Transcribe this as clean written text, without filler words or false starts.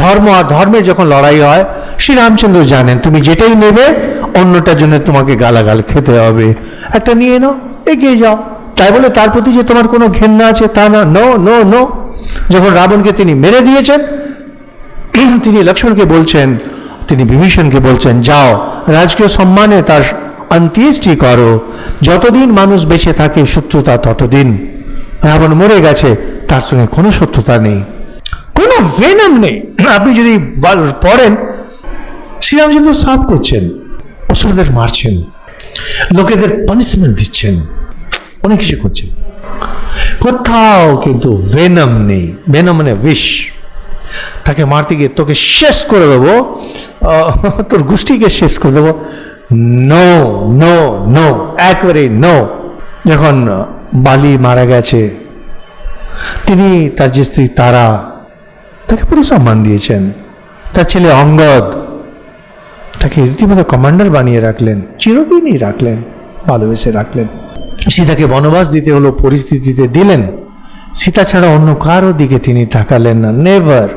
ধর্ম আর ধর্মের যখন লড়াই হয়, শ্রীরামচন্দ্র জানেন তুমি যেটাই নেবে অন্যটার জন্য তোমাকে গালাগাল খেতে হবে, একটা নিয়ে নাও, এগিয়ে যাও। তাই বলে তার প্রতি যে তোমার কোনো ঘেন্না আছে তা না, নো নো নো। যখন রাবণকে তিনি মেরে দিয়েছেন, তিনি লক্ষ্মণকে বলছেন, তিনি বিভীষণকে বলছেন, যাও রাজকীয় সম্মানে তার অন্ত্যেষ্টি করো, যতদিন মানুষ বেঁচে থাকে শত্রুতা ততদিন। রাবণ মরে গেছে, তার সঙ্গে কোনো শত্রুতা নেই, কোনো ভেনম নেই। আপনি যদি পড়েন, শ্রীরামচন্দ্র সাফ করছেন, অসুরদের মারছেন, লোকেদের পানিশমেন্ট দিচ্ছেন, অনেক কিছু করছেন, কোথাও কিন্তু ভেনম নেই। ভেনম মানে বিষ। তাকে মারতে গিয়ে তোকে শেষ করে দেবো, তোর গোষ্ঠীকে শেষ করে দেবো, নো নো নো, একবারে নো। যখন বালি মারা গেছে, তিনি তার যে স্ত্রী তারা, তাকে পুরো সম্মান দিয়েছেন। তার ছেলে অঙ্গদ, তাকে রীতিমতো কমান্ডার বানিয়ে রাখলেন, চিরদিনই রাখলেন, ভালোবেসে রাখলেন। সীতাকে বনবাস দিতে হলো, পরিস্থিতিতে দিলেন। সীতা ছাড়া অন্য কারো দিকে তিনি তাকালেন না, নেভার।